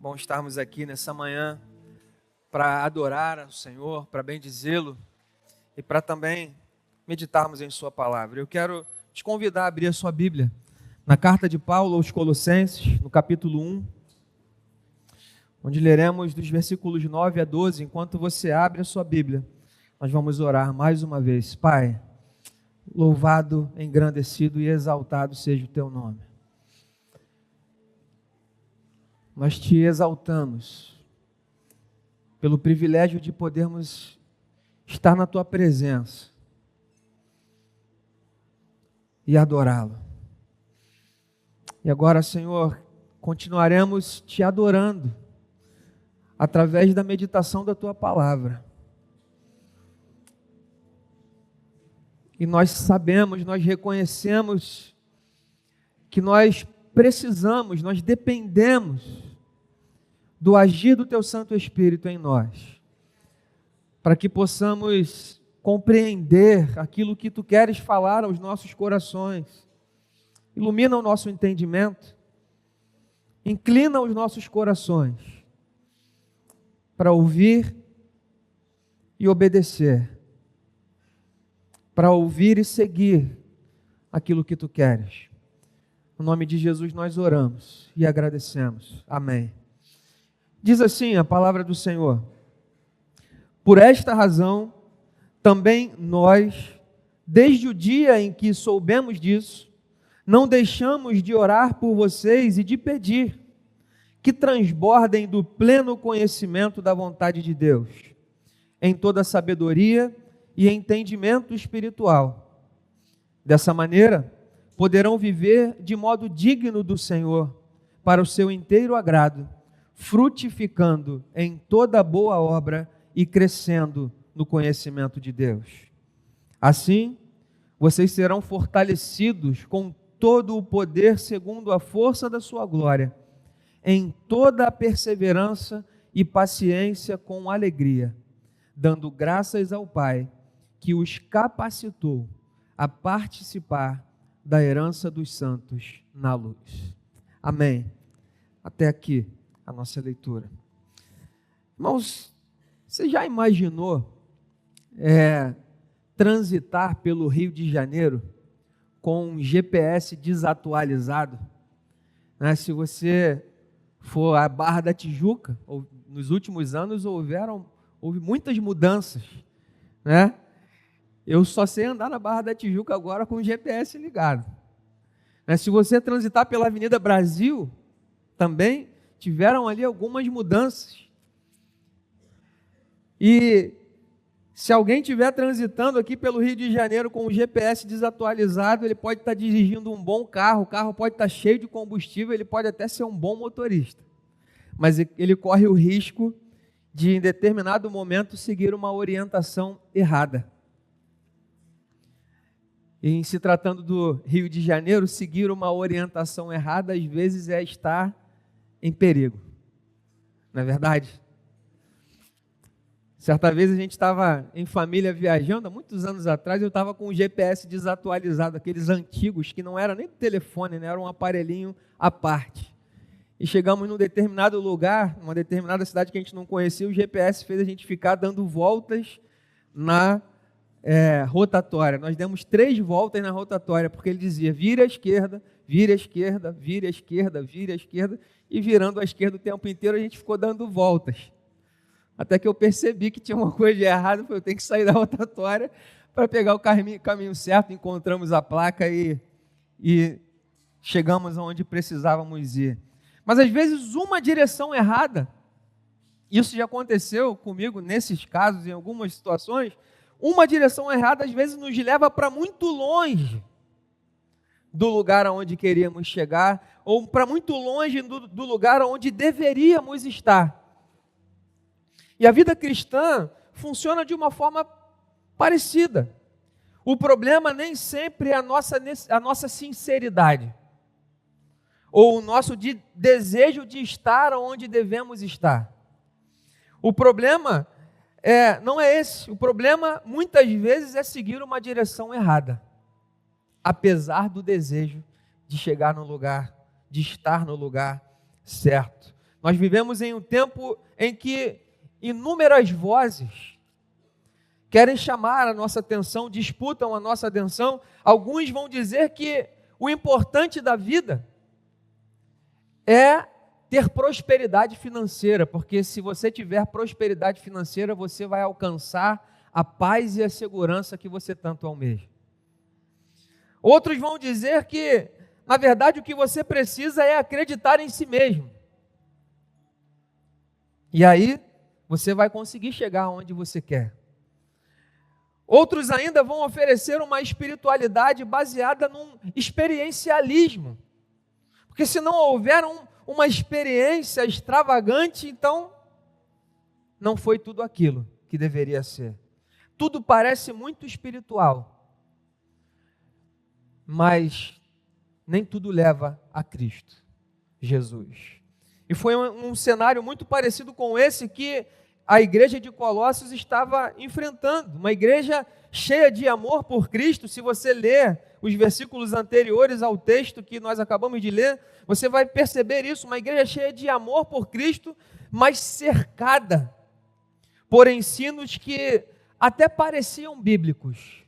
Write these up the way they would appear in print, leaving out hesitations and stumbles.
Bom estarmos aqui nessa manhã para adorar ao Senhor, para bendizê-lo e para também meditarmos em sua palavra. Eu quero te convidar a abrir a sua Bíblia na carta de Paulo aos Colossenses, no capítulo 1, onde leremos dos versículos 9 a 12. Enquanto você abre a sua Bíblia, nós vamos orar mais uma vez. Pai, louvado, engrandecido e exaltado seja o teu nome. Nós te exaltamos pelo privilégio de podermos estar na tua presença e adorá-lo. E agora, Senhor, continuaremos te adorando através da meditação da tua palavra. E nós sabemos, nós reconhecemos que nós precisamos, nós dependemos do agir do teu Santo Espírito em nós, para que possamos compreender aquilo que tu queres falar aos nossos corações. Ilumina o nosso entendimento, inclina os nossos corações para ouvir e obedecer, para ouvir e seguir aquilo que tu queres. No nome de Jesus nós oramos e agradecemos. Amém. Diz assim a palavra do Senhor: por esta razão, também nós, desde o dia em que soubemos disso, não deixamos de orar por vocês e de pedir que transbordem do pleno conhecimento da vontade de Deus, em toda sabedoria e entendimento espiritual. Dessa maneira, poderão viver de modo digno do Senhor, para o seu inteiro agrado, frutificando em toda boa obra e crescendo no conhecimento de Deus. Assim, vocês serão fortalecidos com todo o poder segundo a força da sua glória, em toda a perseverança e paciência com alegria, dando graças ao Pai, que os capacitou a participar da herança dos santos na luz. Amém. Até aqui a nossa leitura. Irmãos, você já imaginou transitar pelo Rio de Janeiro com um GPS desatualizado? Né? Se você for à Barra da Tijuca, nos últimos anos houve muitas mudanças, né? Eu só sei andar na Barra da Tijuca agora com o GPS ligado. Se você transitar pela Avenida Brasil, também tiveram ali algumas mudanças. E se alguém estiver transitando aqui pelo Rio de Janeiro com o GPS desatualizado, ele pode estar dirigindo um bom carro, o carro pode estar cheio de combustível, ele pode até ser um bom motorista. Mas ele corre o risco de, em determinado momento, seguir uma orientação errada. E em se tratando do Rio de Janeiro, seguir uma orientação errada, às vezes, é estar em perigo. Não é verdade? Certa vez a gente estava em família viajando, há muitos anos atrás, eu estava com o GPS desatualizado, aqueles antigos, que não era nem telefone, né? Era um aparelhinho à parte. E chegamos num determinado lugar, uma determinada cidade que a gente não conhecia, o GPS fez a gente ficar dando voltas na rotatória. Nós demos 3 voltas na rotatória, porque ele dizia: vire à esquerda, vire à esquerda, vire à esquerda, vire à esquerda, e virando à esquerda o tempo inteiro a gente ficou dando voltas. Até que eu percebi que tinha uma coisa de errado, eu tenho que sair da rotatória para pegar o caminho certo. Encontramos a placa e chegamos aonde precisávamos ir. Mas às vezes uma direção errada, isso já aconteceu comigo nesses casos, em algumas situações. Uma direção errada às vezes nos leva para muito longe do lugar aonde queríamos chegar, ou para muito longe do lugar onde deveríamos estar. E a vida cristã funciona de uma forma parecida. O problema nem sempre é a nossa sinceridade, ou o nosso desejo de estar onde devemos estar. O problema não é esse. O problema, muitas vezes, é seguir uma direção errada, apesar do desejo de chegar no lugar, de estar no lugar certo. Nós vivemos em um tempo em que inúmeras vozes querem chamar a nossa atenção, disputam a nossa atenção. Alguns vão dizer que o importante da vida é ter prosperidade financeira, porque se você tiver prosperidade financeira, você vai alcançar a paz e a segurança que você tanto almeja. Outros vão dizer que, na verdade, o que você precisa é acreditar em si mesmo. E aí, você vai conseguir chegar onde você quer. Outros ainda vão oferecer uma espiritualidade baseada num experiencialismo. Porque se não houver uma experiência extravagante, então não foi tudo aquilo que deveria ser. Tudo parece muito espiritual, mas nem tudo leva a Cristo, Jesus. E foi um cenário muito parecido com esse que a igreja de Colossos estava enfrentando. Uma igreja cheia de amor por Cristo. Se você ler os versículos anteriores ao texto que nós acabamos de ler, você vai perceber isso. Uma igreja cheia de amor por Cristo, mas cercada por ensinos que até pareciam bíblicos,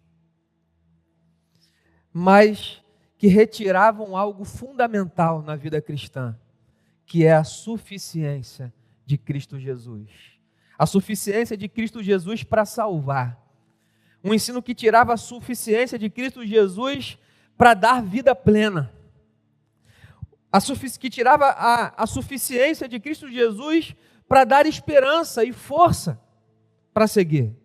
mas que retiravam algo fundamental na vida cristã, que é a suficiência de Cristo Jesus. A suficiência de Cristo Jesus para salvar. Um ensino que tirava a suficiência de Cristo Jesus para dar vida plena. Que tirava a suficiência de Cristo Jesus para dar esperança e força para seguir.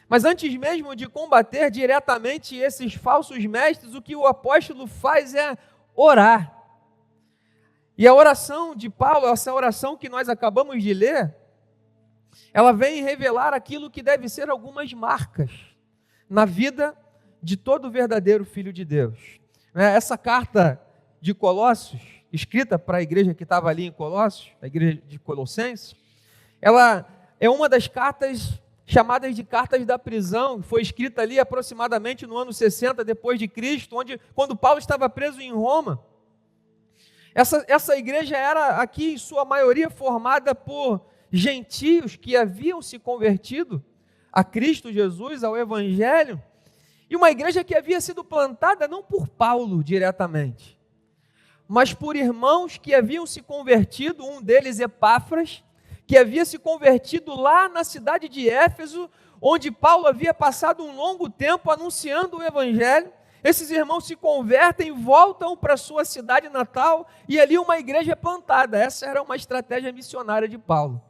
Mas antes mesmo de combater diretamente esses falsos mestres, o que o apóstolo faz é orar. E a oração de Paulo, essa oração que nós acabamos de ler, ela vem revelar aquilo que deve ser algumas marcas na vida de todo verdadeiro filho de Deus. Essa carta de Colossos, escrita para a igreja que estava ali em Colossos, a igreja de Colossenses, ela é uma das cartas chamadas de cartas da prisão, foi escrita ali aproximadamente no ano 60 depois de Cristo, quando Paulo estava preso em Roma. Essa igreja era aqui em sua maioria formada por gentios que haviam se convertido a Cristo Jesus, ao Evangelho, e uma igreja que havia sido plantada não por Paulo diretamente, mas por irmãos que haviam se convertido, um deles Epáfras, que havia se convertido lá na cidade de Éfeso, onde Paulo havia passado um longo tempo anunciando o Evangelho. Esses irmãos se convertem, voltam para sua cidade natal e ali uma igreja é plantada. Essa era uma estratégia missionária de Paulo.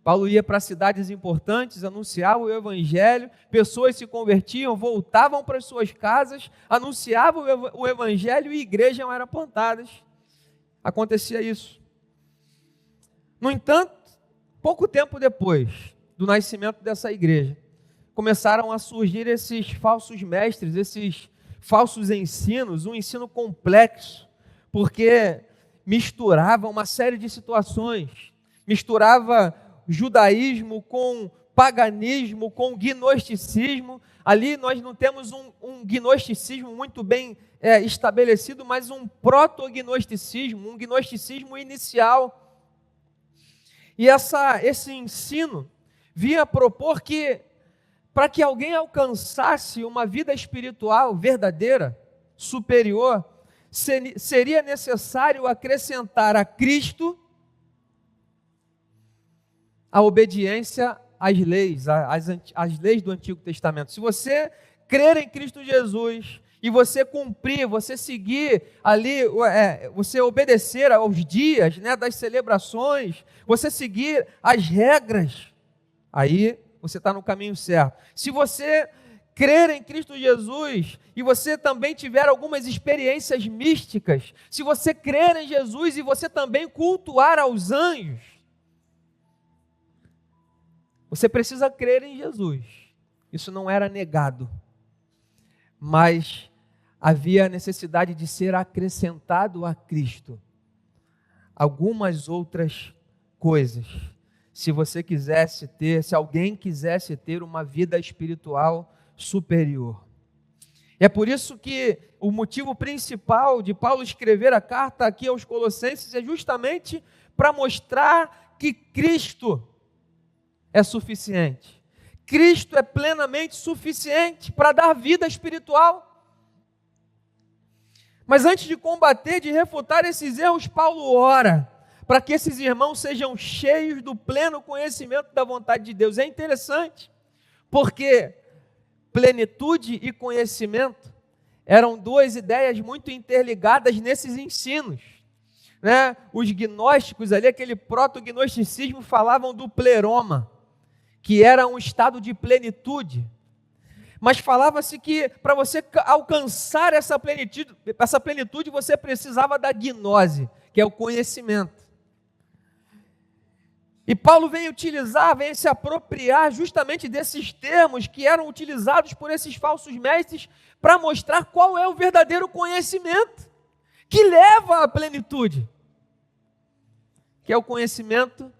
Paulo ia para cidades importantes, anunciava o Evangelho, pessoas se convertiam, voltavam para as suas casas, anunciavam o Evangelho e igrejas eram plantadas. Acontecia isso. No entanto, pouco tempo depois do nascimento dessa igreja, começaram a surgir esses falsos mestres, esses falsos ensinos, um ensino complexo, porque misturava uma série de situações, misturava judaísmo com paganismo, com gnosticismo. Ali nós não temos um gnosticismo muito bem estabelecido, mas um proto-gnosticismo, um gnosticismo inicial. E esse ensino vinha propor que, para que alguém alcançasse uma vida espiritual verdadeira, superior, seria necessário acrescentar a Cristo a obediência às leis, às leis do Antigo Testamento. Se você crer em Cristo Jesus e você cumprir, você seguir ali, você obedecer aos dias, das celebrações, você seguir as regras, aí você está no caminho certo. Se você crer em Cristo Jesus e você também tiver algumas experiências místicas, se você crer em Jesus e você também cultuar aos anjos, você precisa crer em Jesus. Isso não era negado, mas havia a necessidade de ser acrescentado a Cristo algumas outras coisas. Se alguém quisesse ter uma vida espiritual superior. É por isso que o motivo principal de Paulo escrever a carta aqui aos Colossenses é justamente para mostrar que Cristo é suficiente. Cristo é plenamente suficiente para dar vida espiritual. Mas antes de combater, de refutar esses erros, Paulo ora para que esses irmãos sejam cheios do pleno conhecimento da vontade de Deus. É interessante, porque plenitude e conhecimento eram duas ideias muito interligadas nesses ensinos, né? Os gnósticos ali, aquele proto-gnosticismo, falavam do pleroma, que era um estado de plenitude. Mas falava-se que para você alcançar essa plenitude, você precisava da gnose, que é o conhecimento. E Paulo vem se apropriar justamente desses termos que eram utilizados por esses falsos mestres para mostrar qual é o verdadeiro conhecimento que leva à plenitude, que é o conhecimento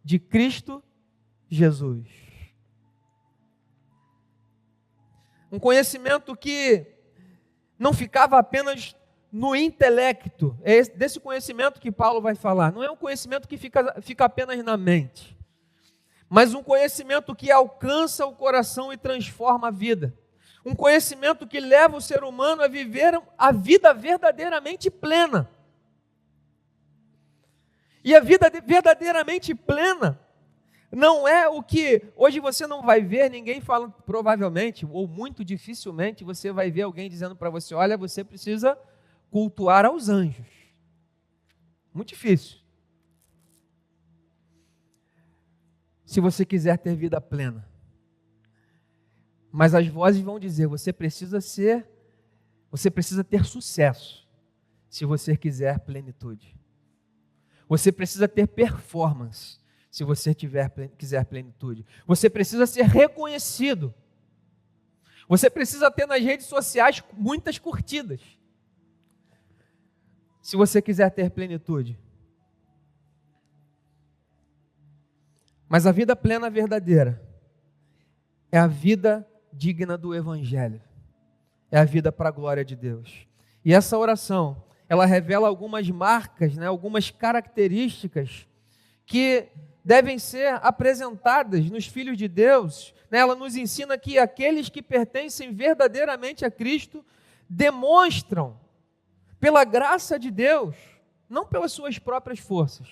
de Cristo Jesus. Um conhecimento que não ficava apenas no intelecto. É desse conhecimento que Paulo vai falar. Não é um conhecimento que fica apenas na mente, mas um conhecimento que alcança o coração e transforma a vida. Um conhecimento que leva o ser humano a viver a vida verdadeiramente plena. E a vida verdadeiramente plena não é o que hoje você não vai ver ninguém falando, provavelmente, ou muito dificilmente, você vai ver alguém dizendo para você: olha, você precisa cultuar aos anjos. Muito difícil. Se você quiser ter vida plena. Mas as vozes vão dizer: você precisa ter sucesso, se você quiser plenitude. Você precisa ter performance, se você quiser plenitude. Você precisa ser reconhecido. Você precisa ter nas redes sociais muitas curtidas, se você quiser ter plenitude. Mas a vida plena verdadeira é a vida digna do Evangelho. É a vida para a glória de Deus. E essa oração, ela revela algumas marcas, algumas características que devem ser apresentadas nos filhos de Deus. Ela nos ensina que aqueles que pertencem verdadeiramente a Cristo demonstram, pela graça de Deus, não pelas suas próprias forças,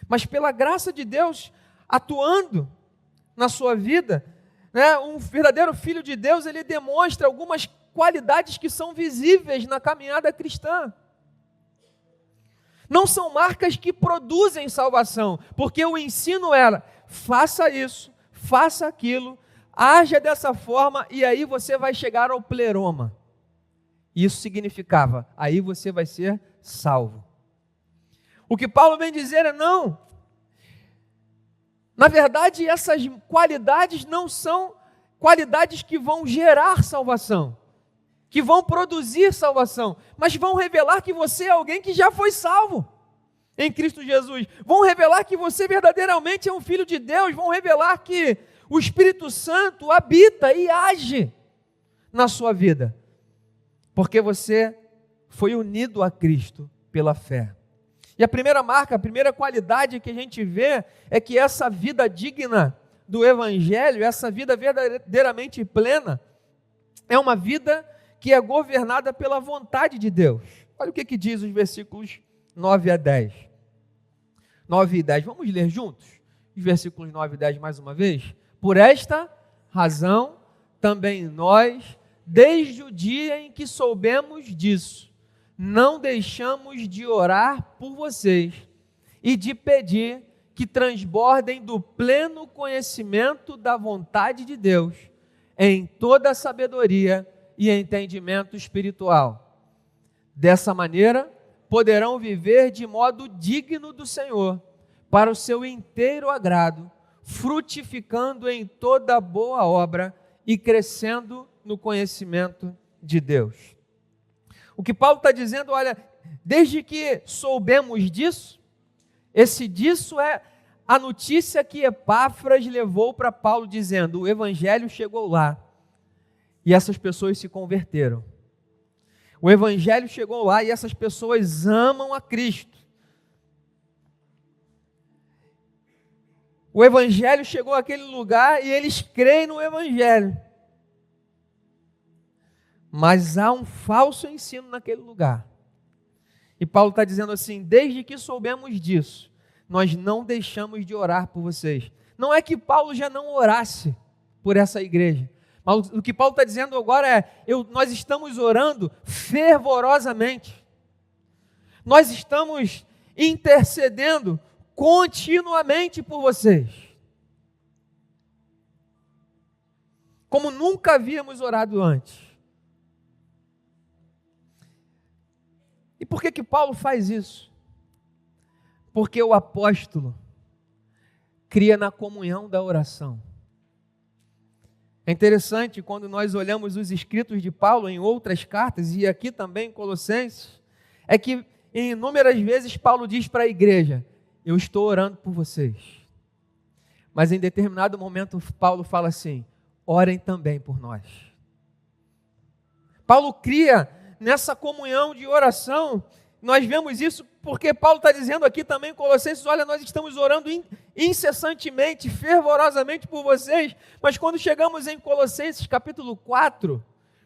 mas pela graça de Deus atuando na sua vida, um verdadeiro filho de Deus, ele demonstra algumas qualidades que são visíveis na caminhada cristã. Não são marcas que produzem salvação, porque o ensino era: faça isso, faça aquilo, haja dessa forma, e aí você vai chegar ao pleroma. Isso significava: aí você vai ser salvo. O que Paulo vem dizer é: não. Na verdade, essas qualidades não são qualidades que vão gerar salvação, que vão produzir salvação, mas vão revelar que você é alguém que já foi salvo em Cristo Jesus. Vão revelar que você verdadeiramente é um filho de Deus. Vão revelar que o Espírito Santo habita e age na sua vida, porque você foi unido a Cristo pela fé. E a primeira marca, a primeira qualidade que a gente vê é que essa vida digna do Evangelho, essa vida verdadeiramente plena, é uma vida que é governada pela vontade de Deus. Olha o que diz os versículos 9 a 10. 9 e 10, vamos ler juntos? Os versículos 9 e 10 mais uma vez. Por esta razão, também nós, desde o dia em que soubemos disso, não deixamos de orar por vocês e de pedir que transbordem do pleno conhecimento da vontade de Deus, em toda a sabedoria e entendimento espiritual. Dessa maneira, poderão viver de modo digno do Senhor, para o seu inteiro agrado, frutificando em toda boa obra e crescendo no conhecimento de Deus. O que Paulo está dizendo, olha, desde que soubemos disso, esse disso é a notícia que Epáfras levou para Paulo, dizendo: o Evangelho chegou lá, e essas pessoas se converteram. O Evangelho chegou lá e essas pessoas amam a Cristo. O Evangelho chegou àquele lugar e eles creem no Evangelho. Mas há um falso ensino naquele lugar. E Paulo está dizendo assim: desde que soubemos disso, nós não deixamos de orar por vocês. Não é que Paulo já não orasse por essa igreja. Mas o que Paulo está dizendo agora é: nós estamos orando fervorosamente. Nós estamos intercedendo continuamente por vocês. Como nunca havíamos orado antes. E por que Paulo faz isso? Porque o apóstolo cria na comunhão da oração. É interessante quando nós olhamos os escritos de Paulo em outras cartas, e aqui também em Colossenses, é que em inúmeras vezes Paulo diz para a igreja: eu estou orando por vocês. Mas em determinado momento Paulo fala assim: orem também por nós. Paulo cria nessa comunhão de oração. Nós vemos isso porque Paulo está dizendo aqui também em Colossenses: olha, nós estamos orando incessantemente, fervorosamente por vocês. Mas quando chegamos em Colossenses capítulo 4,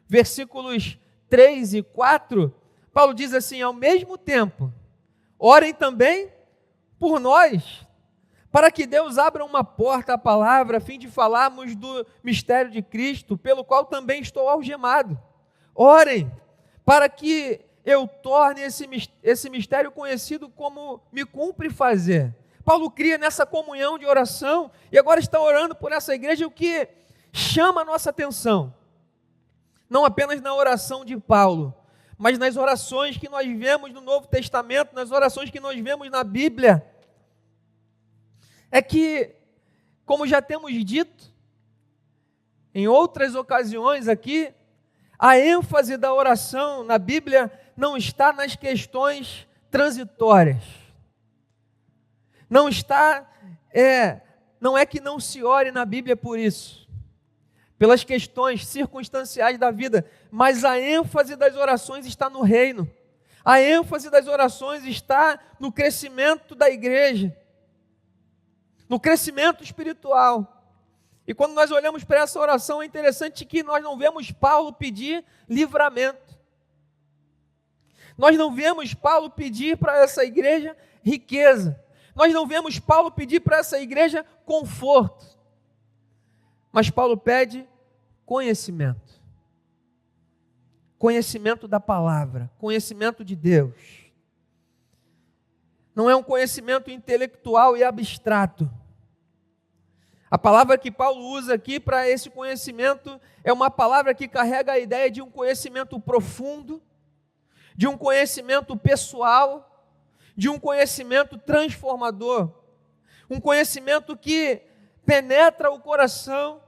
versículos 3 e 4, Paulo diz assim: ao mesmo tempo, orem também por nós, para que Deus abra uma porta à palavra, a fim de falarmos do mistério de Cristo, pelo qual também estou algemado. Orem para que eu torne esse mistério conhecido como me cumpre fazer. Paulo cria nessa comunhão de oração e agora está orando por essa igreja, o que chama a nossa atenção. Não apenas na oração de Paulo, mas nas orações que nós vemos no Novo Testamento, nas orações que nós vemos na Bíblia. É que, como já temos dito em outras ocasiões aqui, a ênfase da oração na Bíblia não está nas questões transitórias. Não é que não se ore na Bíblia por isso, pelas questões circunstanciais da vida, mas a ênfase das orações está no reino. A ênfase das orações está no crescimento da igreja, no crescimento espiritual. E quando nós olhamos para essa oração, é interessante que nós não vemos Paulo pedir livramento. Nós não vemos Paulo pedir para essa igreja riqueza. Nós não vemos Paulo pedir para essa igreja conforto. Mas Paulo pede conhecimento. Conhecimento da palavra, conhecimento de Deus. Não é um conhecimento intelectual e abstrato. A palavra que Paulo usa aqui para esse conhecimento é uma palavra que carrega a ideia de um conhecimento profundo, de um conhecimento pessoal, de um conhecimento transformador, um conhecimento que penetra o coração,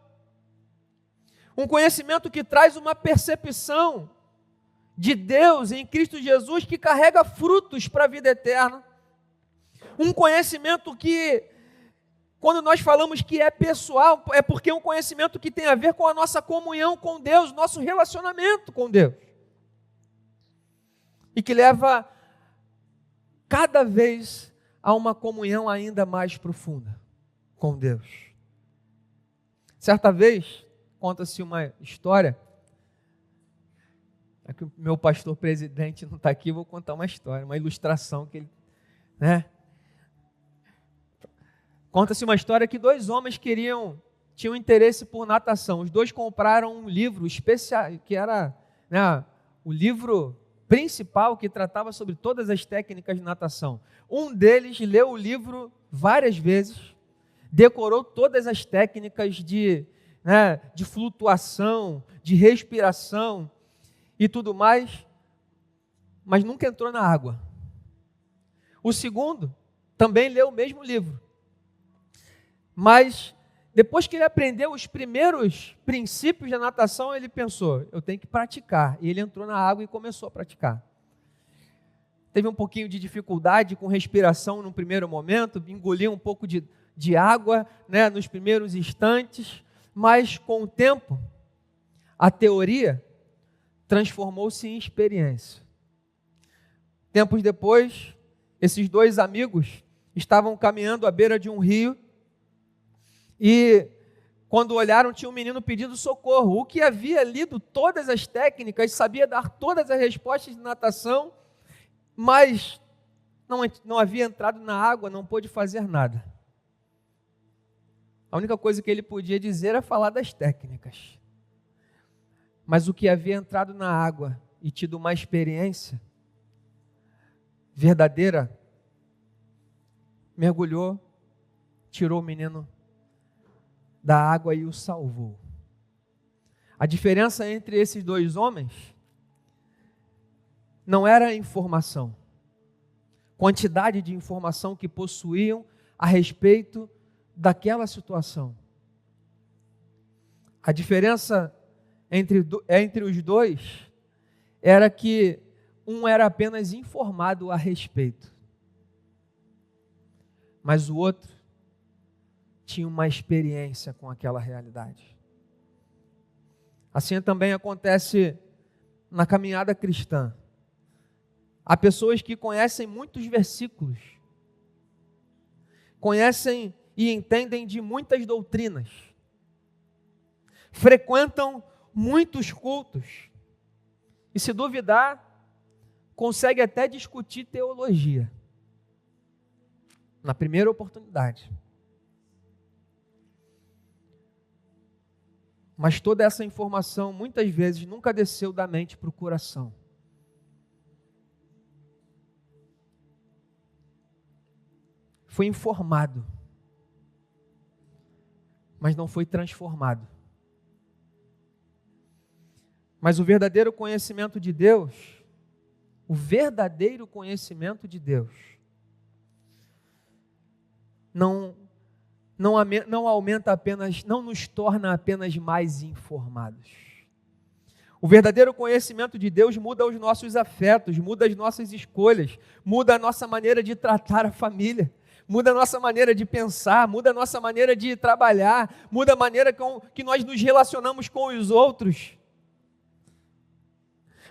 um conhecimento que traz uma percepção de Deus em Cristo Jesus que carrega frutos para a vida eterna, um conhecimento que, quando nós falamos que é pessoal, é porque é um conhecimento que tem a ver com a nossa comunhão com Deus, nosso relacionamento com Deus. E que leva cada vez a uma comunhão ainda mais profunda com Deus. Certa vez, conta-se uma história, é que o meu pastor presidente não está aqui, vou contar uma história, uma ilustração que ele, Conta-se uma história que dois homens tinham interesse por natação. Os dois compraram um livro especial, que era o livro principal que tratava sobre todas as técnicas de natação. Um deles leu o livro várias vezes, decorou todas as técnicas de flutuação, de respiração e tudo mais, mas nunca entrou na água. O segundo também leu o mesmo livro, mas depois que ele aprendeu os primeiros princípios da natação, ele pensou: eu tenho que praticar. E ele entrou na água e começou a praticar. Teve um pouquinho de dificuldade com respiração no primeiro momento, engoliu um pouco de água nos primeiros instantes, mas com o tempo, a teoria transformou-se em experiência. Tempos depois, esses dois amigos estavam caminhando à beira de um rio e, quando olharam, tinha um menino pedindo socorro. O que havia lido todas as técnicas, sabia dar todas as respostas de natação, mas não havia entrado na água, não pôde fazer nada. A única coisa que ele podia dizer era falar das técnicas. Mas o que havia entrado na água e tido uma experiência verdadeira, mergulhou, tirou o menino da água e o salvou. A diferença entre esses dois homens não era a informação, quantidade de informação que possuíam a respeito daquela situação. A diferença entre os dois era que um era apenas informado a respeito, mas o outro tinha uma experiência com aquela realidade. Assim também acontece na caminhada cristã. Há pessoas que conhecem muitos versículos, conhecem e entendem de muitas doutrinas, frequentam muitos cultos e, se duvidar, consegue até discutir teologia na primeira oportunidade. Mas toda essa informação muitas vezes nunca desceu da mente para o coração. Foi informado, mas não foi transformado. Mas o verdadeiro conhecimento de Deus, não aumenta apenas, não nos torna apenas mais informados. O verdadeiro conhecimento de Deus muda os nossos afetos, muda as nossas escolhas, muda a nossa maneira de tratar a família, muda a nossa maneira de pensar, muda a nossa maneira de trabalhar, muda a maneira que nós nos relacionamos com os outros.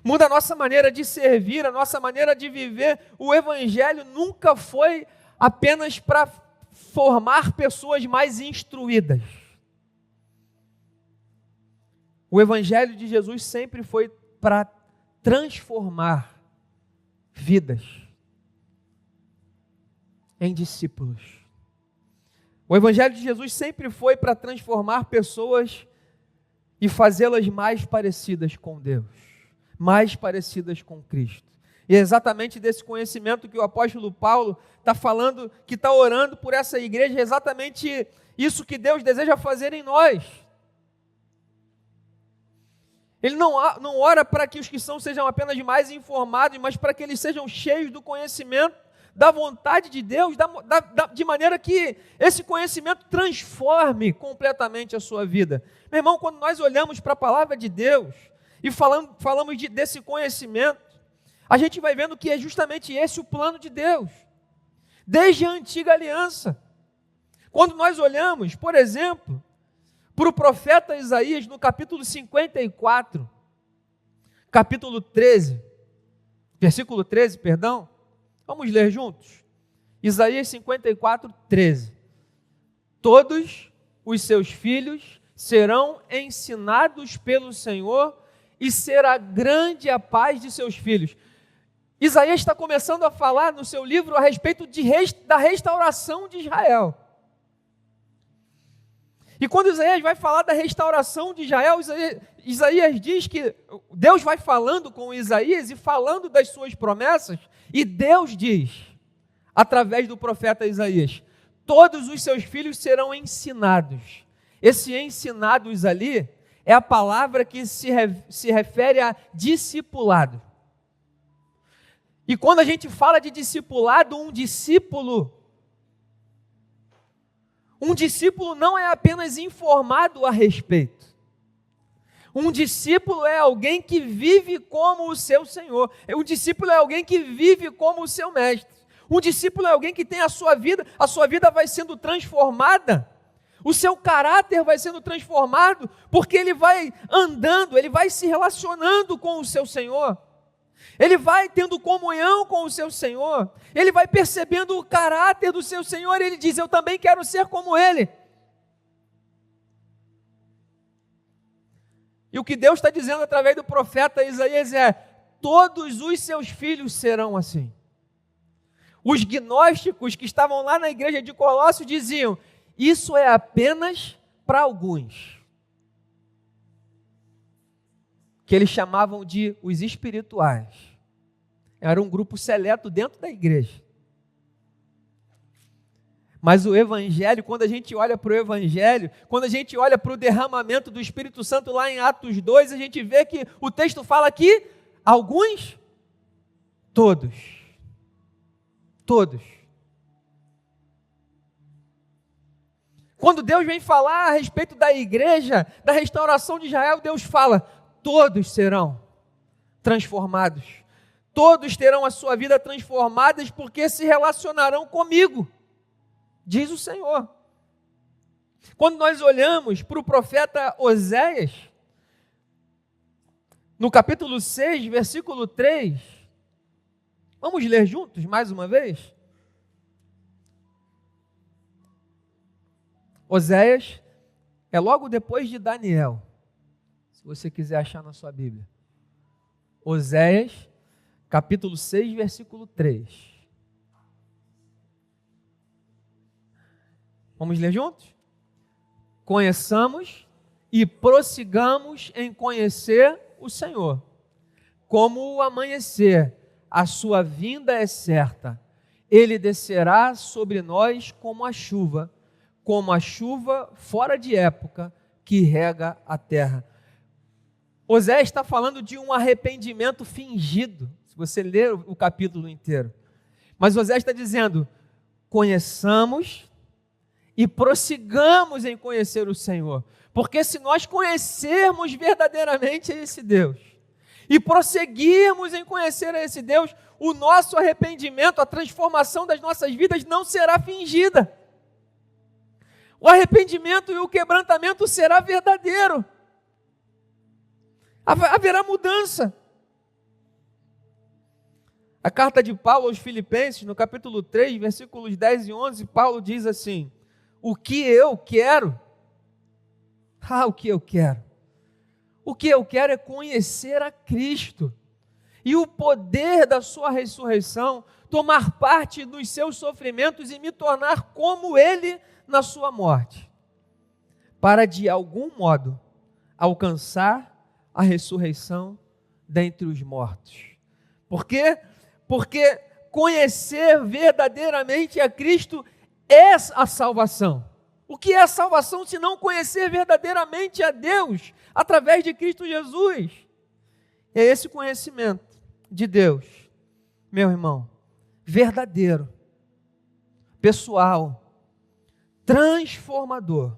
Muda a nossa maneira de servir, a nossa maneira de viver. O Evangelho nunca foi apenas para formar pessoas mais instruídas. O Evangelho de Jesus sempre foi para transformar vidas em discípulos. O Evangelho de Jesus sempre foi para transformar pessoas e fazê-las mais parecidas com Deus, mais parecidas com Cristo. E é exatamente desse conhecimento que o apóstolo Paulo está falando, que está orando por essa igreja, é exatamente isso que Deus deseja fazer em nós. Ele não ora para que os cristãos sejam apenas mais informados, mas para que eles sejam cheios do conhecimento, da vontade de Deus, de maneira que esse conhecimento transforme completamente a sua vida. Meu irmão, quando nós olhamos para a palavra de Deus e falamos desse conhecimento, a gente vai vendo que é justamente esse o plano de Deus, desde a antiga aliança. Quando nós olhamos, por exemplo, para o profeta Isaías, no capítulo 54, capítulo 13, versículo 13, perdão, vamos ler juntos? Isaías 54, 13. Todos os seus filhos serão ensinados pelo Senhor e será grande a paz de seus filhos. Isaías está começando a falar no seu livro a respeito da restauração de Israel. E quando Isaías vai falar da restauração de Israel, Isaías diz que Deus vai falando com Isaías e falando das suas promessas, e Deus diz, através do profeta Isaías, todos os seus filhos serão ensinados. Esse ensinados ali é a palavra que se refere a discipulado. E quando a gente fala de discipulado, um discípulo não é apenas informado a respeito. Um discípulo é alguém que vive como o seu Senhor. Um discípulo é alguém que vive como o seu mestre. Um discípulo é alguém que tem a sua vida vai sendo transformada O seu caráter vai sendo transformado porque ele vai andando, ele vai se relacionando com o seu Senhor. Ele vai tendo comunhão com o seu Senhor. Ele vai percebendo o caráter do seu Senhor e ele diz: eu também quero ser como Ele. E o que Deus está dizendo através do profeta Isaías é: todos os seus filhos serão assim. Os gnósticos que estavam lá na igreja de Colossos diziam: isso é apenas para alguns. Que eles chamavam de os espirituais. Era um grupo seleto dentro da igreja. Mas o Evangelho, quando a gente olha para o Evangelho, quando a gente olha para o derramamento do Espírito Santo lá em Atos 2, a gente vê que o texto fala que alguns, todos. Todos. Quando Deus vem falar a respeito da igreja, da restauração de Israel, Deus fala: todos serão transformados. Todos terão a sua vida transformada porque se relacionarão comigo, diz o Senhor. Quando nós olhamos para o profeta Oséias, no capítulo 6, versículo 3, vamos ler juntos mais uma vez? Oséias é logo depois de Daniel, se você quiser achar na sua Bíblia. Oséias, capítulo 6, versículo 3. Vamos ler juntos? Conheçamos e prossigamos em conhecer o Senhor. Como o amanhecer, a sua vinda é certa. Ele descerá sobre nós como a chuva fora de época que rega a terra. Oséias está falando de um arrependimento fingido, se você ler o capítulo inteiro. Mas Oséias está dizendo: conheçamos e prossigamos em conhecer o Senhor. Porque se nós conhecermos verdadeiramente esse Deus e prosseguirmos em conhecer esse Deus, o nosso arrependimento, a transformação das nossas vidas não será fingida. O arrependimento e o quebrantamento será verdadeiro. Haverá mudança. A carta de Paulo aos Filipenses, no capítulo 3, versículos 10 e 11, Paulo diz assim: o que eu quero? O que eu quero? O que eu quero é conhecer a Cristo e o poder da sua ressurreição, tomar parte dos seus sofrimentos e me tornar como Ele na sua morte, para de algum modo alcançar a ressurreição dentre os mortos. Por quê? Porque conhecer verdadeiramente a Cristo é a salvação. O que é a salvação se não conhecer verdadeiramente a Deus através de Cristo Jesus? É esse conhecimento de Deus, meu irmão, verdadeiro, pessoal, transformador,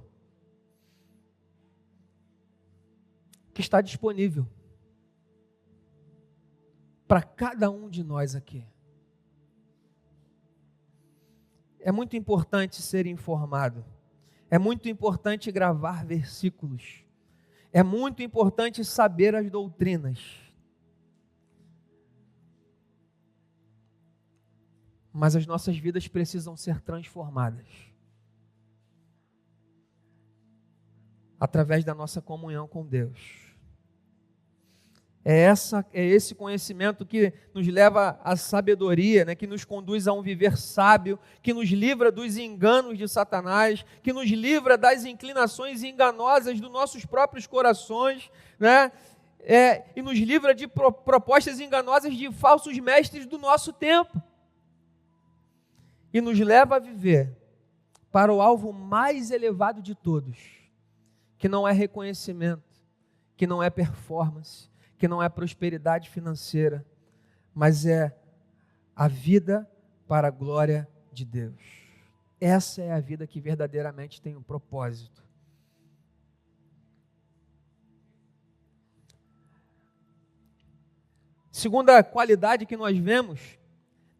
que está disponível para cada um de nós aqui. É muito importante ser informado, é muito importante gravar versículos, é muito importante saber as doutrinas, mas as nossas vidas precisam ser transformadas através da nossa comunhão com Deus. É esse conhecimento que nos leva à sabedoria, né? Que nos conduz a um viver sábio, que nos livra dos enganos de Satanás, que nos livra das inclinações enganosas dos nossos próprios corações, né? E nos livra de propostas enganosas de falsos mestres do nosso tempo. E nos leva a viver para o alvo mais elevado de todos, que não é reconhecimento, que não é performance, que não é prosperidade financeira, mas é a vida para a glória de Deus. Essa é a vida que verdadeiramente tem um propósito. Segunda qualidade que nós vemos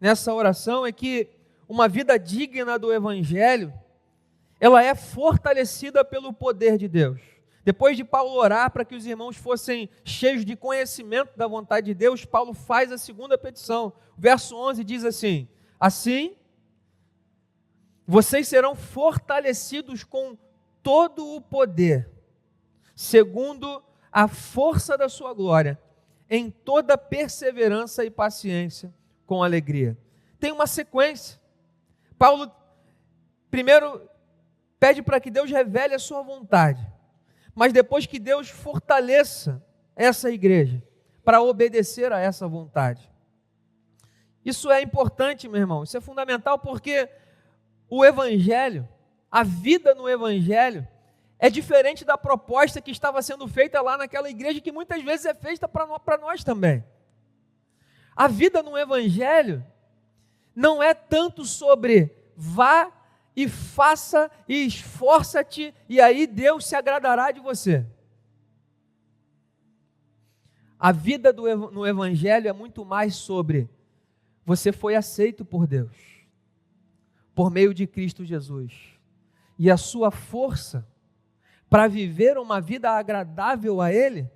nessa oração é que uma vida digna do Evangelho ela é fortalecida pelo poder de Deus. Depois de Paulo orar para que os irmãos fossem cheios de conhecimento da vontade de Deus, Paulo faz a segunda petição. O verso 11 diz assim: assim, vocês serão fortalecidos com todo o poder, segundo a força da sua glória, em toda perseverança e paciência, com alegria. Tem uma sequência. Paulo primeiro pede para que Deus revele a sua vontade, mas depois que Deus fortaleça essa igreja para obedecer a essa vontade. Isso é importante, meu irmão, isso é fundamental, porque o Evangelho, a vida no Evangelho, é diferente da proposta que estava sendo feita lá naquela igreja, que muitas vezes é feita para nós também. A vida no Evangelho não é tanto sobre vá e faça e esforça-te, e aí Deus se agradará de você. A vida no Evangelho é muito mais sobre você foi aceito por Deus, por meio de Cristo Jesus, e a sua força para viver uma vida agradável a Ele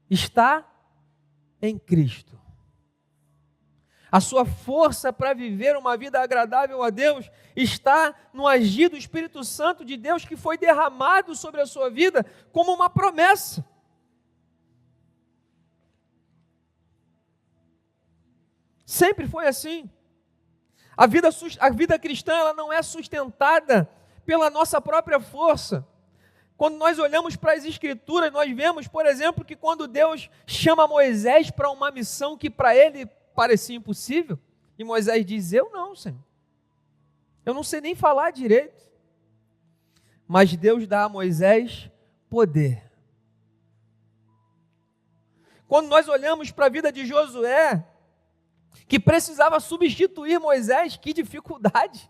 está em Cristo. A sua força para viver uma vida agradável a Deus está no agir do Espírito Santo de Deus, que foi derramado sobre a sua vida como uma promessa. Sempre foi assim. A vida cristã, ela não é sustentada pela nossa própria força. Quando nós olhamos para as Escrituras, nós vemos, por exemplo, que quando Deus chama Moisés para uma missão que para ele parecia impossível, e Moisés diz: eu não, Senhor, eu não sei nem falar direito, mas Deus dá a Moisés poder. Quando nós olhamos para a vida de Josué, que precisava substituir Moisés, que dificuldade,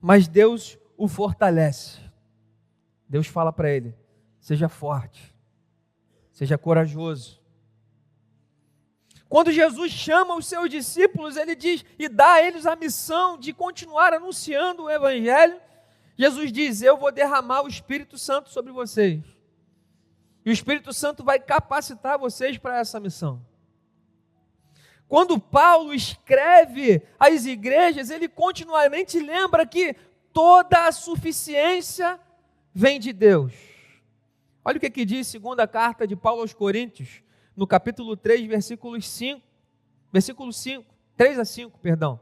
mas Deus o fortalece. Deus fala para ele: seja forte, seja corajoso. Quando Jesus chama os seus discípulos, ele diz e dá a eles a missão de continuar anunciando o Evangelho. Jesus diz: eu vou derramar o Espírito Santo sobre vocês, e o Espírito Santo vai capacitar vocês para essa missão. Quando Paulo escreve às igrejas, ele continuamente lembra que toda a suficiência vem de Deus. Olha o que diz segunda carta de Paulo aos Coríntios, no capítulo 3, versículo 5, 3 a 5, perdão.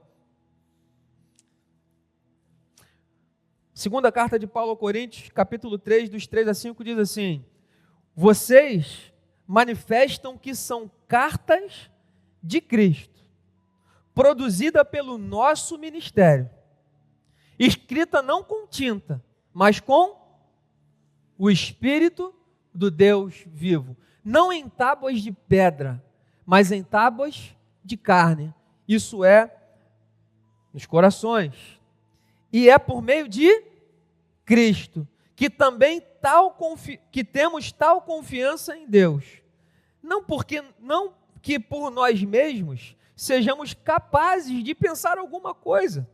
Segunda carta de Paulo aos Coríntios, capítulo 3, dos 3 a 5, diz assim: vocês manifestam que são cartas de Cristo, produzida pelo nosso ministério, escrita não com tinta, mas com o Espírito do Deus vivo, não em tábuas de pedra, mas em tábuas de carne, isso é, nos corações, e é por meio de Cristo, que também que temos tal confiança em Deus, não que por nós mesmos sejamos capazes de pensar alguma coisa,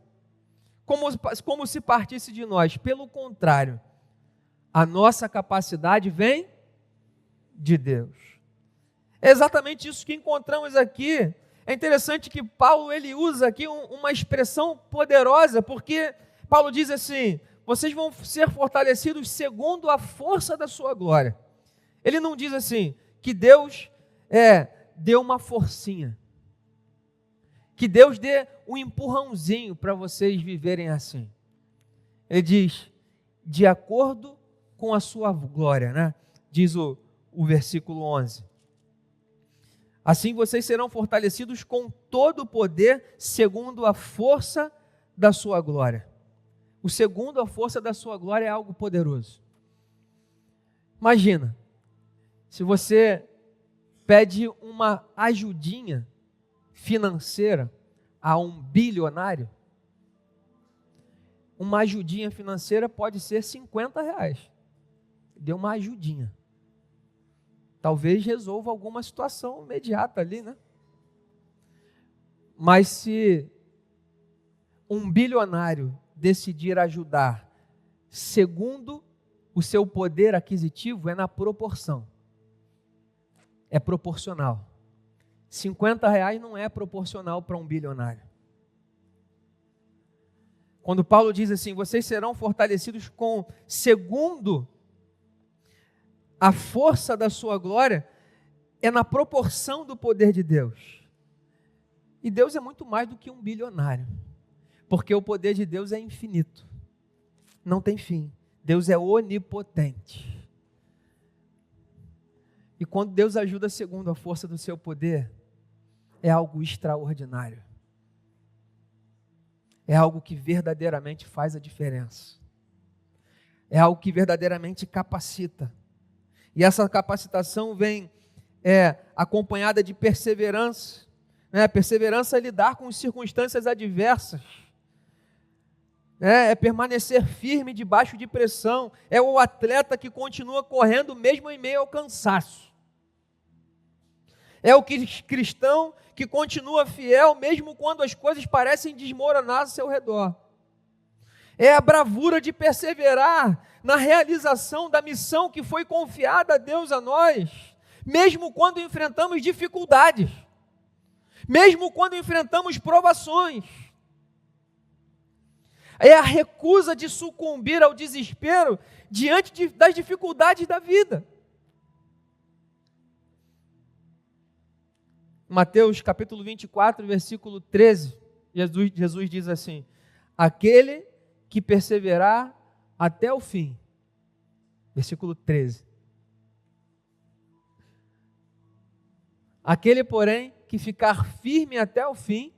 como se partisse de nós. Pelo contrário, a nossa capacidade vem de Deus. É exatamente isso que encontramos aqui. É interessante que Paulo ele usa aqui uma expressão poderosa, porque Paulo diz assim: vocês vão ser fortalecidos segundo a força da sua glória. Ele não diz assim, que Deus deu uma forcinha, que Deus dê um empurrãozinho para vocês viverem assim. Ele diz, de acordo com a sua glória, né? Diz o versículo 11. Assim vocês serão fortalecidos com todo o poder, segundo a força da sua glória. O segundo a força da sua glória é algo poderoso. Imagina, se você pede uma ajudinha financeira a um bilionário, uma ajudinha financeira pode ser R$50. Deu uma ajudinha. Talvez resolva alguma situação imediata ali, né? Mas se um bilionário decidir ajudar segundo o seu poder aquisitivo, é na proporção. É proporcional. R$50 não é proporcional para um bilionário. Quando Paulo diz assim, vocês serão fortalecidos segundo a força da sua glória, é na proporção do poder de Deus. E Deus é muito mais do que um bilionário, porque o poder de Deus é infinito, não tem fim. Deus é onipotente. E quando Deus ajuda segundo a força do seu poder, é algo extraordinário. É algo que verdadeiramente faz a diferença. É algo que verdadeiramente capacita. E essa capacitação vem acompanhada de perseverança. Perseverança é lidar com circunstâncias adversas. É permanecer firme debaixo de pressão. É o atleta que continua correndo mesmo em meio ao cansaço. É o cristão que continua fiel mesmo quando as coisas parecem desmoronar ao seu redor. É a bravura de perseverar na realização da missão que foi confiada a Deus a nós, mesmo quando enfrentamos dificuldades, mesmo quando enfrentamos provações. É a recusa de sucumbir ao desespero diante das dificuldades da vida. Mateus capítulo 24, versículo 13, Jesus diz assim, aquele que perseverar até o fim, versículo 13. Aquele, porém, que ficar firme até o fim,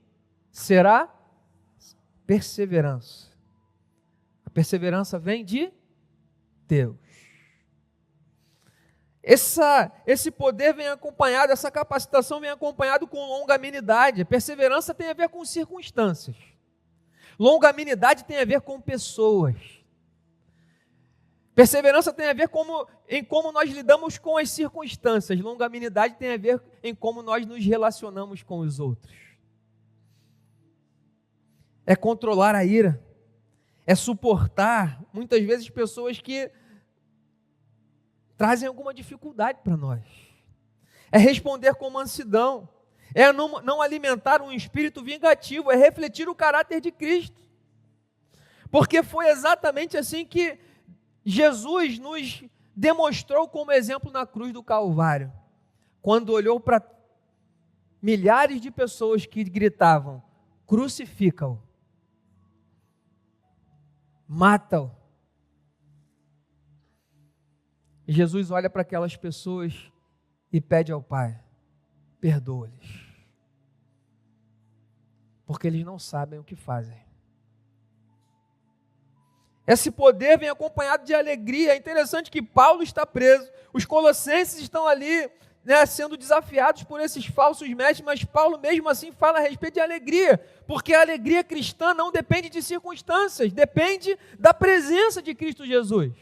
será perseverança. A perseverança vem de Deus. Esse poder vem acompanhado, essa capacitação vem acompanhado com longanimidade. Perseverança tem a ver com circunstâncias. Longanimidade tem a ver com pessoas. Perseverança tem a ver em como nós lidamos com as circunstâncias. Longanimidade tem a ver em como nós nos relacionamos com os outros. É controlar a ira. É suportar, muitas vezes, pessoas que trazem alguma dificuldade para nós. É responder com mansidão. É não alimentar um espírito vingativo. É refletir o caráter de Cristo. Porque foi exatamente assim que Jesus nos demonstrou como exemplo na cruz do Calvário. Quando olhou para milhares de pessoas que gritavam, crucifica-o, mata-o. Jesus olha para aquelas pessoas e pede ao Pai, perdoa-lhes, porque eles não sabem o que fazem. Esse poder vem acompanhado de alegria. É interessante que Paulo está preso, os colossenses estão ali, sendo desafiados por esses falsos mestres, mas Paulo mesmo assim fala a respeito de alegria, porque a alegria cristã não depende de circunstâncias, depende da presença de Cristo Jesus.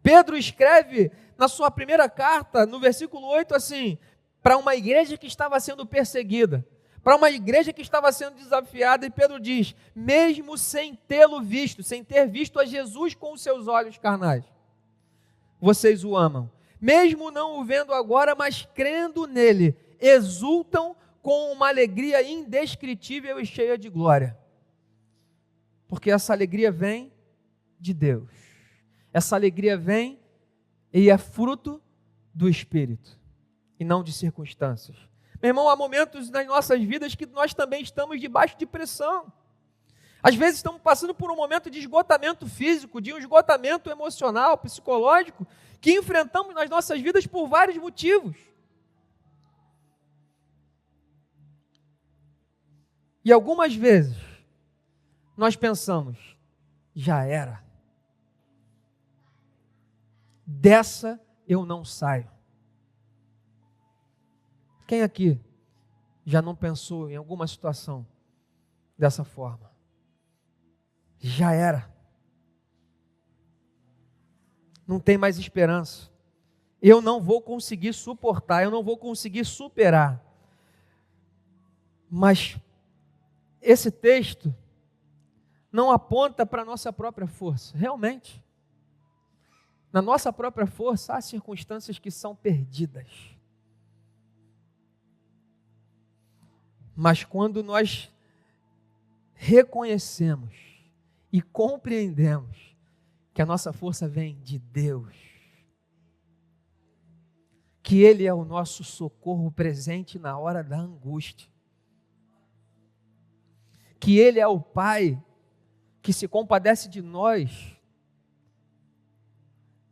Pedro escreve na sua primeira carta, no versículo 8, assim, para uma igreja que estava sendo perseguida, para uma igreja que estava sendo desafiada, e Pedro diz, mesmo sem tê-lo visto, sem ter visto a Jesus com os seus olhos carnais, vocês o amam. Mesmo não o vendo agora, mas crendo nele, exultam com uma alegria indescritível e cheia de glória. Porque essa alegria vem de Deus. Essa alegria vem e é fruto do Espírito e não de circunstâncias. Meu irmão, há momentos nas nossas vidas que nós também estamos debaixo de pressão. Às vezes estamos passando por um momento de esgotamento físico, de um esgotamento emocional, psicológico, que enfrentamos nas nossas vidas por vários motivos. E algumas vezes nós pensamos, já era. Dessa eu não saio. Quem aqui já não pensou em alguma situação dessa forma? Já era. Não tem mais esperança. Eu não vou conseguir suportar, eu não vou conseguir superar. Mas esse texto não aponta para a nossa própria força, realmente. Na nossa própria força há circunstâncias que são perdidas. Mas quando nós reconhecemos e compreendemos que a nossa força vem de Deus, que Ele é o nosso socorro presente na hora da angústia, que Ele é o Pai que se compadece de nós,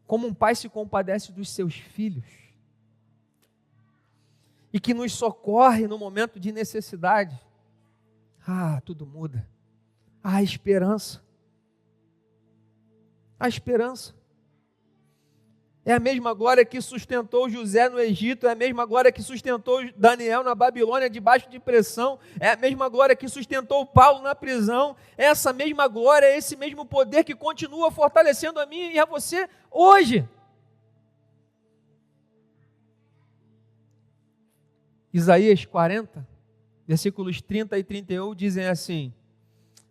como um pai se compadece dos seus filhos, e que nos socorre no momento de necessidade, tudo muda. Há esperança. Há esperança. É a mesma glória que sustentou José no Egito, é a mesma glória que sustentou Daniel na Babilônia debaixo de pressão, é a mesma glória que sustentou Paulo na prisão, é essa mesma glória, é esse mesmo poder que continua fortalecendo a mim e a você hoje. Isaías 40, versículos 30 e 31 dizem assim,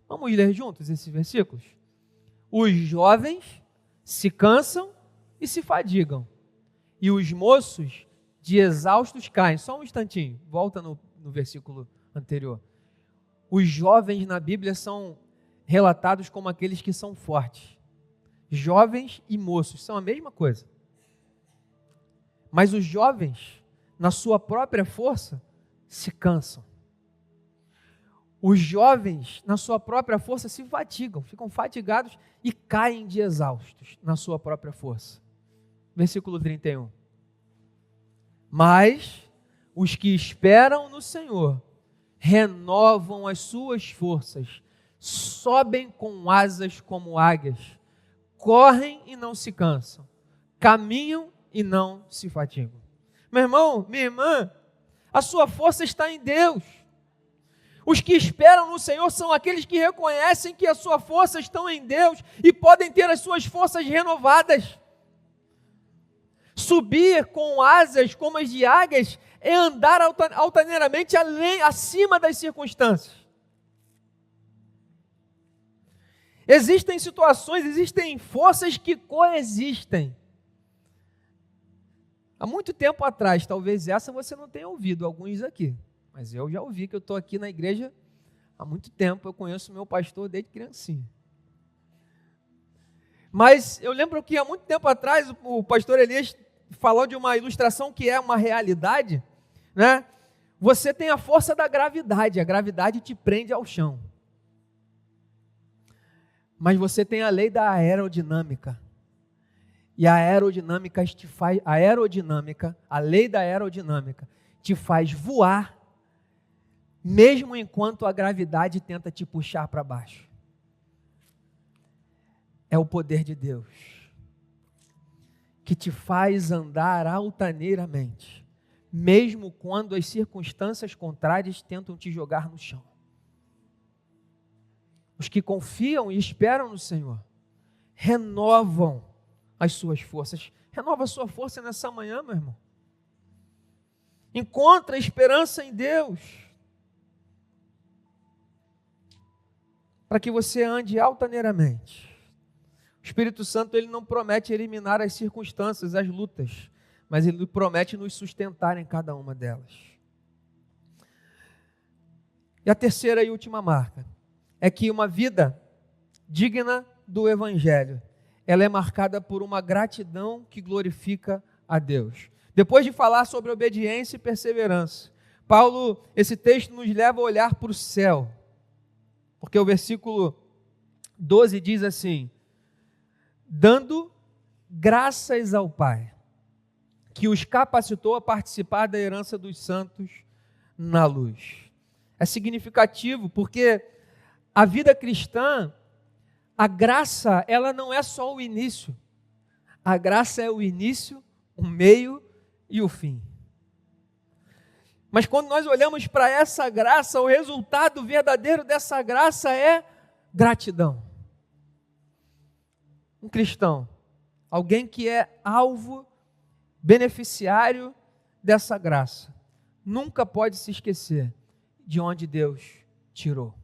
vamos ler juntos esses versículos? Os jovens se cansam e se fadigam, e os moços de exaustos caem. Só um instantinho, volta no versículo anterior. Os jovens na Bíblia são relatados como aqueles que são fortes. Jovens e moços são a mesma coisa. Mas os jovens, na sua própria força, se cansam. Os jovens, na sua própria força, se fatigam, ficam fatigados e caem de exaustos na sua própria força. Versículo 31. Mas os que esperam no Senhor renovam as suas forças, sobem com asas como águias, correm e não se cansam, caminham e não se fatigam. Meu irmão, minha irmã, a sua força está em Deus. Os que esperam no Senhor são aqueles que reconhecem que a sua força está em Deus e podem ter as suas forças renovadas. Subir com asas como as de águias é andar altaneiramente acima das circunstâncias. Existem situações, existem forças que coexistem. Há muito tempo atrás, talvez essa você não tenha ouvido, alguns aqui. Mas eu já ouvi, que eu estou aqui na igreja há muito tempo, eu conheço meu pastor desde criancinha. Mas eu lembro que há muito tempo atrás o pastor Elias falou de uma ilustração que é uma realidade, né? Você tem a força da gravidade, a gravidade te prende ao chão. Mas você tem a lei da aerodinâmica. E a aerodinâmica a lei da aerodinâmica te faz voar, mesmo enquanto a gravidade tenta te puxar para baixo. É o poder de Deus que te faz andar altaneiramente, mesmo quando as circunstâncias contrárias tentam te jogar no chão. Os que confiam e esperam no Senhor renovam as suas forças. Renova a sua força nessa manhã, meu irmão. Encontra esperança em Deus, para que você ande altaneiramente. O Espírito Santo, ele não promete eliminar as circunstâncias, as lutas, mas ele promete nos sustentar em cada uma delas. E a terceira e última marca é que uma vida digna do Evangelho, ela é marcada por uma gratidão que glorifica a Deus. Depois de falar sobre obediência e perseverança, Paulo, esse texto nos leva a olhar para o céu, porque o versículo 12 diz assim: dando graças ao Pai, que os capacitou a participar da herança dos santos na luz. É significativo porque a vida cristã, a graça, ela não é só o início. A graça é o início, o meio e o fim. Mas quando nós olhamos para essa graça, o resultado verdadeiro dessa graça é gratidão. Um cristão, alguém que é alvo, beneficiário dessa graça, nunca pode se esquecer de onde Deus tirou.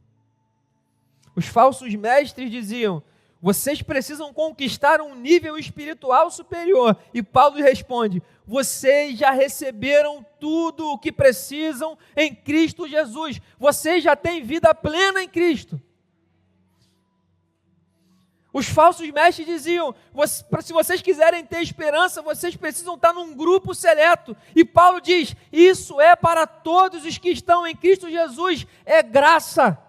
Os falsos mestres diziam: vocês precisam conquistar um nível espiritual superior. E Paulo responde: vocês já receberam tudo o que precisam em Cristo Jesus. Vocês já têm vida plena em Cristo. Os falsos mestres diziam: se vocês quiserem ter esperança, vocês precisam estar num grupo seleto. E Paulo diz: isso é para todos os que estão em Cristo Jesus, é graça.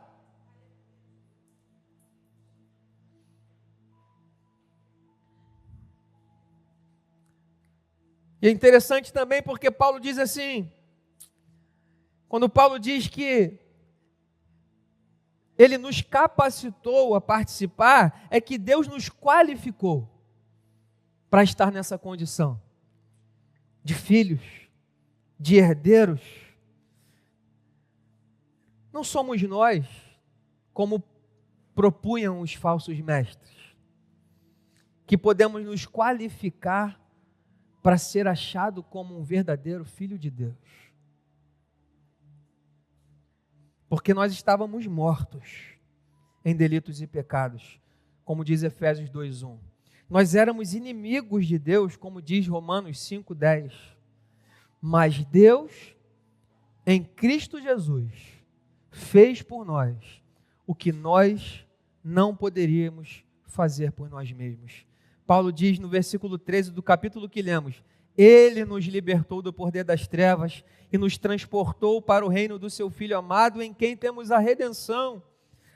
E é interessante também porque Paulo diz assim, quando Paulo diz que Ele nos capacitou a participar, é que Deus nos qualificou para estar nessa condição de filhos, de herdeiros. Não somos nós, como propunham os falsos mestres, que podemos nos qualificar para ser achado como um verdadeiro filho de Deus. Porque nós estávamos mortos em delitos e pecados, como diz Efésios 2:1. Nós éramos inimigos de Deus, como diz Romanos 5:10. Mas Deus, em Cristo Jesus, fez por nós o que nós não poderíamos fazer por nós mesmos. Paulo diz no versículo 13 do capítulo que lemos: Ele nos libertou do poder das trevas e nos transportou para o reino do seu Filho amado, em quem temos a redenção,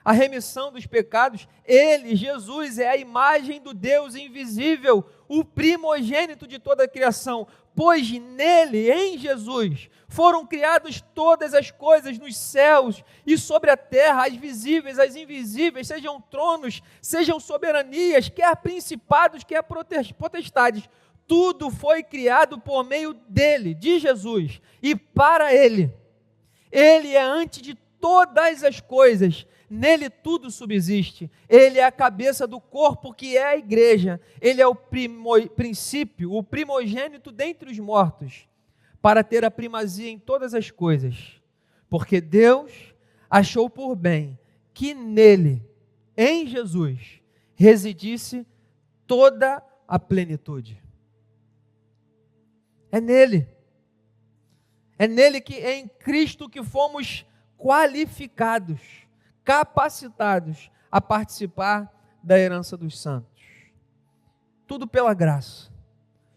a remissão dos pecados. Ele, Jesus, é a imagem do Deus invisível, o primogênito de toda a criação, pois nele, em Jesus, foram criadas todas as coisas nos céus e sobre a terra, as visíveis, as invisíveis, sejam tronos, sejam soberanias, quer principados, quer potestades. Tudo foi criado por meio dele, de Jesus, e para ele. Ele é antes de todas as coisas, nele tudo subsiste. Ele é a cabeça do corpo que é a igreja. Ele é o princípio, o primogênito dentre os mortos, para ter a primazia em todas as coisas. Porque Deus achou por bem que nele, em Jesus, residisse toda a plenitude. É nele. É nele que é em Cristo que fomos qualificados, capacitados a participar da herança dos santos. Tudo pela graça,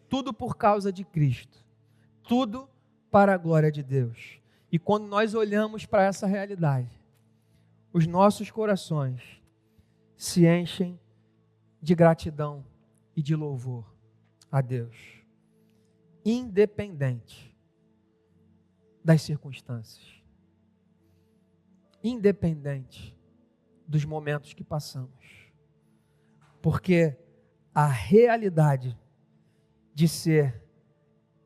tudo por causa de Cristo, tudo para a glória de Deus. E quando nós olhamos para essa realidade, os nossos corações se enchem de gratidão e de louvor a Deus, independente das circunstâncias, independente dos momentos que passamos, porque a realidade de ser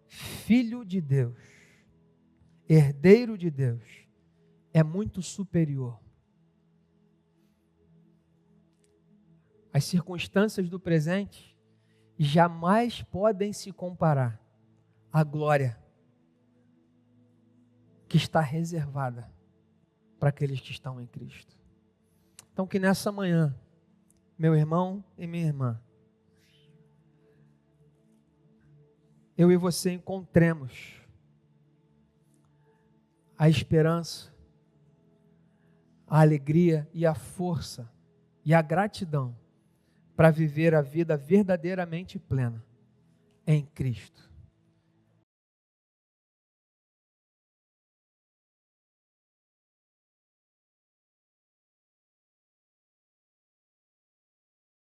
filho de Deus, herdeiro de Deus, é muito superior. As circunstâncias do presente jamais podem se comparar à glória que está reservada para aqueles que estão em Cristo. Então, que nessa manhã, meu irmão e minha irmã, eu e você encontremos a esperança, a alegria e a força e a gratidão para viver a vida verdadeiramente plena em Cristo.